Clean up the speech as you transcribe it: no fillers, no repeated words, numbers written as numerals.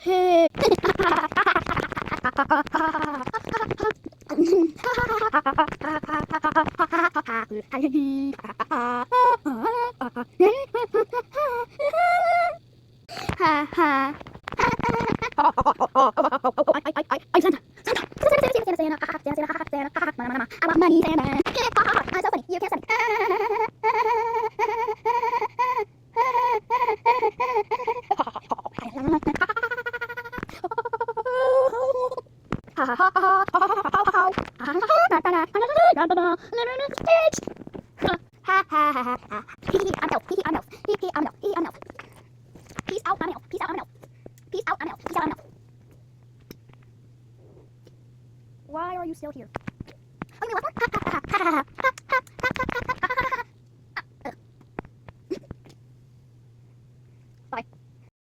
I'm Santa. Santa. I want money, Santa. I'm so funny. You can't stop me. Peace out, I'm out. Peace out, I'm out. Peace out, I'm out. Peace out, I'm out. Why are you still here? Oh, you mean left one?